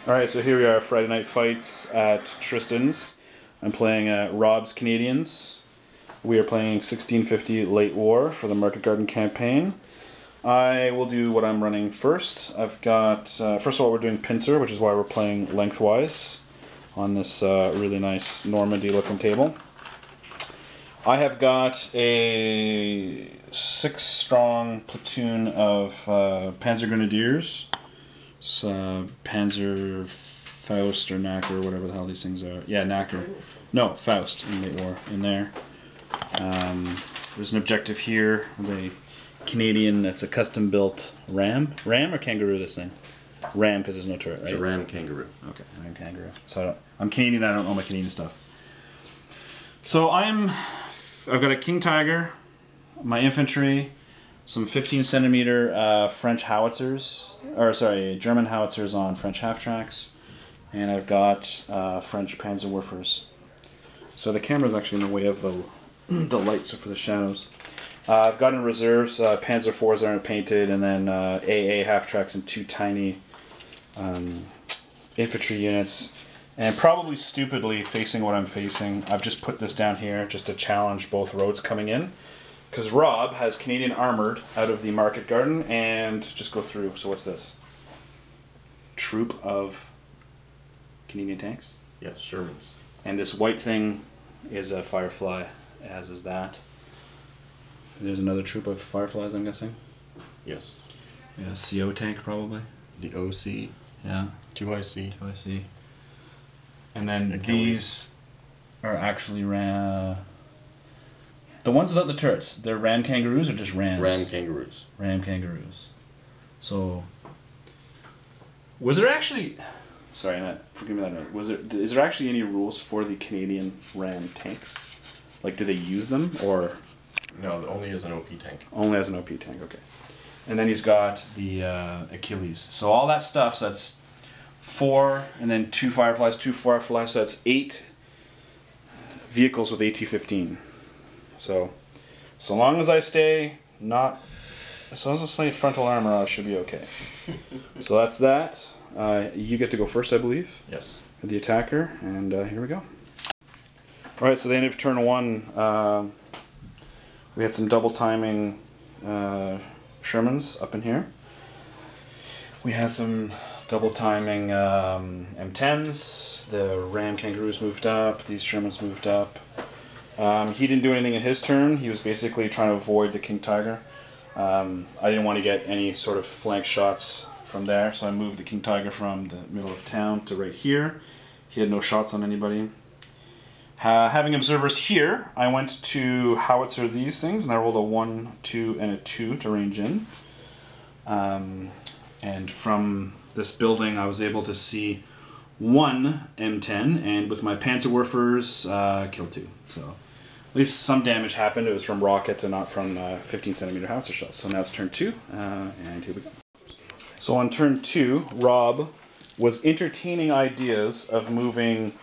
Alright, so here we are, Friday night fights at Tristan's. I'm playing Rob's Canadians. We are playing 1650 Late War for the Market Garden campaign. I will do what I'm running first. I've got, first of all, we're doing Pincer, which is why we're playing lengthwise on this really nice Normandy looking table. I have got a 6-strong platoon of Panzer Grenadiers. It's Panzer Faust or Knacker, or whatever the hell these things are. Yeah, Knacker. No, Faust in Late War in there. There's an objective here. The Canadian, that's a custom built Ram. Ram or Kangaroo, this thing? Ram, because there's no turret, right? It's a Ram Kangaroo. Okay, Ram Kangaroo. So I'm Canadian, I don't know my Canadian stuff. So I've got a King Tiger, my infantry, some 15-centimeter French howitzers, or sorry, German howitzers on French half-tracks, and I've got French Panzerwerfers. So the camera's actually in the way of the lights for the shadows. I've got in reserves Panzer IVs that aren't painted, and then AA half-tracks and 2 tiny infantry units. And probably stupidly, facing what I'm facing, I've just put this down here just to challenge both roads coming in. Because Rob has Cdn Armoured out of the Market Garden, and just go through. So what's this? Troop of Canadian tanks? Yes, Shermans. And this white thing is a Firefly, as is that. There's another troop of Fireflies, I'm guessing? Yes. Yeah, CO tank probably. The OC. Yeah. 2IC. 2IC. And then Achilles. these are actually the ones without the turrets. They're Ram Kangaroos or just Rams? Ram Kangaroos. Ram Kangaroos. So, was there actually? Sorry, Matt. Forgive me that. Is there actually any rules for the Canadian Ram tanks? Like, do they use them or? No, only as an OP tank. Only as an OP tank. Okay. And then he's got the Achilles. So all that stuff. So that's 4, and then 2 Fireflies, 2 Fireflies. So that's 8 vehicles with AT-15. So long as I stay as long as I stay frontal armor, I should be okay. So that's that. You get to go first, I believe. Yes. The attacker, and here we go. All right. So the end of turn 1, we had some double timing Shermans up in here. We had some double timing M10s. The Ram Kangaroos moved up. These Shermans moved up. He didn't do anything in his turn. He was basically trying to avoid the King Tiger. I didn't want to get any sort of flank shots from there, so I moved the King Tiger from the middle of town to right here. He had no shots on anybody. Having observers here, I went to howitzer these things, and I rolled a 1, 2, and a 2 to range in. And from this building, I was able to see 1 M10, and with my Panzerwerfers, killed 2. So at least some damage happened. It was from rockets and not from 15-centimeter howitzer shells. So now it's turn 2, and here we go. So on turn 2, Rob was entertaining ideas of moving,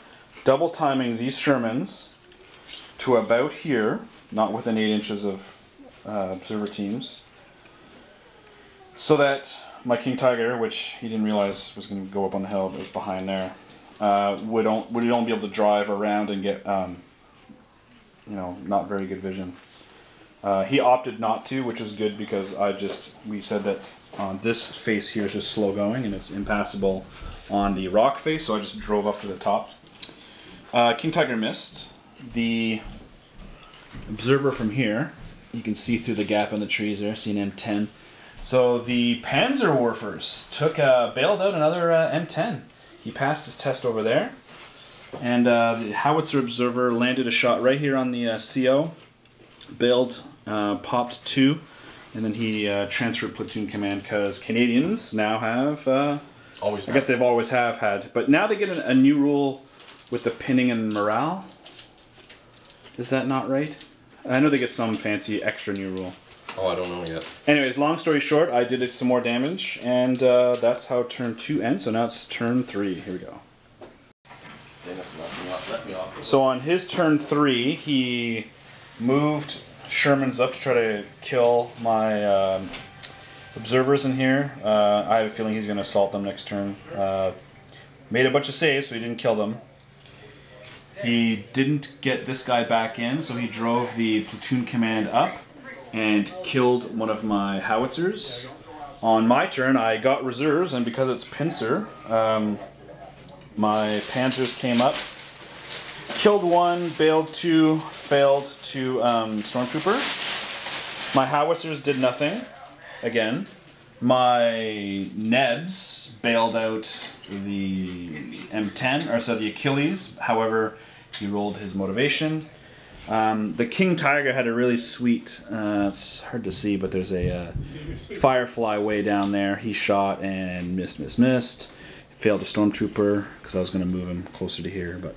double timing these Shermans to about here, not within 8 inches of observer teams, so that my King Tiger, which he didn't realize was going to go up on the hill, but was behind there, would only be able to drive around and get, not very good vision. He opted not to, which was good because we said that this face here is just slow going and it's impassable on the rock face, so I just drove up to the top. King Tiger missed. The observer from here, you can see through the gap in the trees there, see an M10. So the Panzerwerfers bailed out another M10. He passed his test over there, and the howitzer observer landed a shot right here on the CO, bailed, popped 2, and then he transferred platoon command because Canadians now have, I guess they've always had, but now they get a new rule with the pinning and morale. Is that not right? I know they get some fancy extra new rule. Oh, I don't know yet. Anyways, long story short, I did some more damage, and that's how turn 2 ends. So now it's turn 3. Here we go. Dennis, let me off. So on his turn 3, he moved Shermans up to try to kill my observers in here. I have a feeling he's going to assault them next turn. Made a bunch of saves, so he didn't kill them. He didn't get this guy back in, so he drove the platoon command up and killed one of my howitzers. On my turn, I got reserves, and because it's Pincer, my panzers came up, killed one, bailed two, failed two stormtrooper. My howitzers did nothing, again. My Nebs bailed out the M10, or so the Achilles, however, he rolled his motivation. The King Tiger had a really sweet, it's hard to see, but there's a Firefly way down there. He shot and missed. Failed a Stormtrooper, because I was going to move him closer to here. But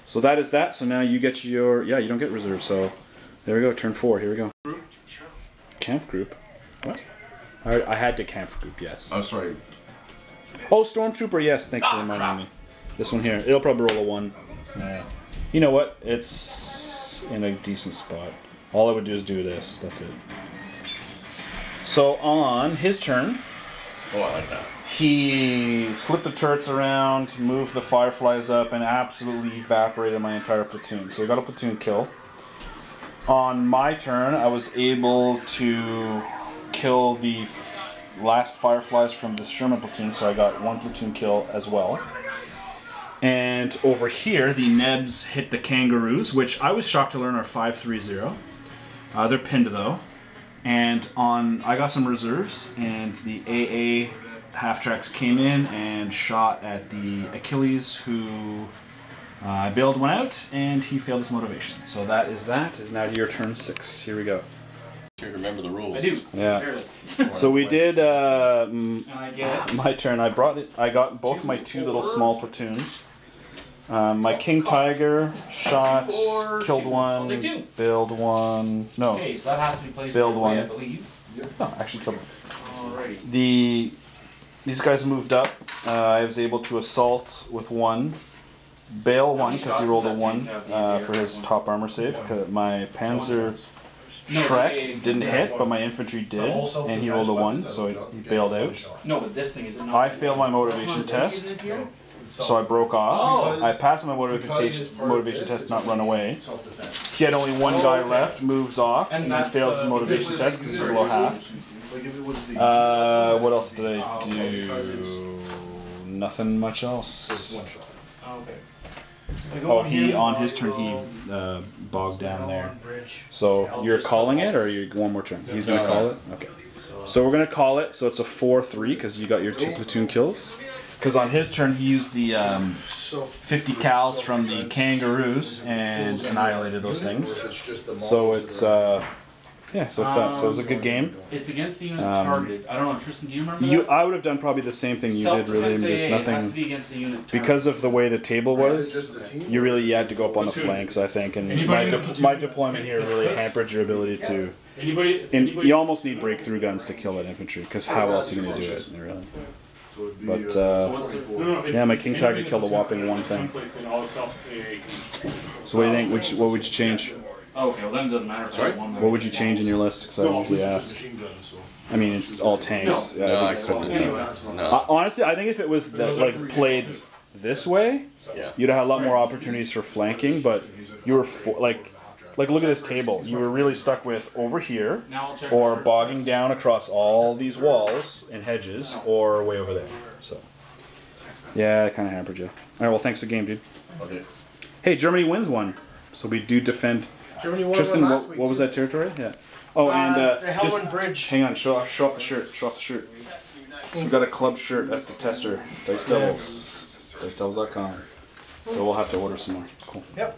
so that is that. So now you get your, yeah, you don't get reserve, so there we go, turn 4, here we go. Camp group? What? I had to camp group, yes. I'm sorry. Oh, Stormtrooper, yes, thanks for reminding me. This one here, it'll probably roll a 1. You know what? It's in a decent spot. All I would do is do this. That's it. So on his turn, Oh, I like that. he flipped the turrets around, moved the Fireflies up, and absolutely evaporated my entire platoon. So he got a platoon kill. On my turn, I was able to kill the last Fireflies from the Sherman platoon, so I got 1 platoon kill as well. And over here, the Nebs hit the Kangaroos, which I was shocked to learn are 5-3-0. They're pinned though. And I got some reserves, and the AA half-tracks came in and shot at the Achilles, who I bailed one out, and he failed his motivation. So that is now your turn 6. Here we go. You remember the rules. I do. Yeah. So we did my turn. I got both my 2 little small platoons. My King Tiger shot, killed one, bailed one. No, Okay, so that has to be placed Build right away, one. I believe. no, actually killed one. Alrighty. These guys moved up. I was able to assault with 1, bail 1 because he rolled a 1 for his top armor save. My Panzer Shrek didn't hit, but my infantry did, and he rolled a 1, so he bailed out. No, but this thing is not. I failed my motivation test, so I broke off. Oh. I passed my motivation test, not run away. He had only 1 guy left, moves off, and then fails his motivation test because he's below half. What else did I do? Nothing much else. Okay. Oh, on his turn he bogged down there. So you're calling it, or you one more turn? He's gonna call it. Okay. So we're gonna call it. So it's a 4-3 because you got your 2 platoon kills. Because on his turn he used the 50 cals from the Kangaroos and annihilated those things. So it's yeah. So it's that. So it was a good game. It's against the unit targeted. I don't know, Tristan. Do you remember? I would have done probably the same thing you did. Really, there's It has to nothing be against the unit because of the way the table was. You had to go up on the flanks, I think, and my deployment here really hampered your ability to. You almost need breakthrough guns to kill that infantry, because how else are you going to do it? Really. But yeah, my King Tiger killed a whopping 1 thing. So what do you think? What would you change? Okay, well then it doesn't matter if I won. What would you change in your list? Because I usually ask. I mean, it's all tanks. No, Yeah, I couldn't. Anyway. No. honestly, I think if it was played this way, Yeah. you'd have a lot more opportunities for flanking. But you were like look at this table. You were really stuck with over here, Now I'll check or the bogging down across all these walls and hedges, or way over there. So yeah, it kind of hampered you. All right, well, thanks for the game, dude. Okay. Hey, Germany wins 1, so we do defend. Germany won Tristan, last week. what was that territory? Yeah. Oh, and the just Hellman Bridge. hang on. Show off the shirt. Show off the shirt. So we got a club shirt. That's the tester. Dice Devils. DiceDevils.com. So we'll have to order some more. Cool. Yep.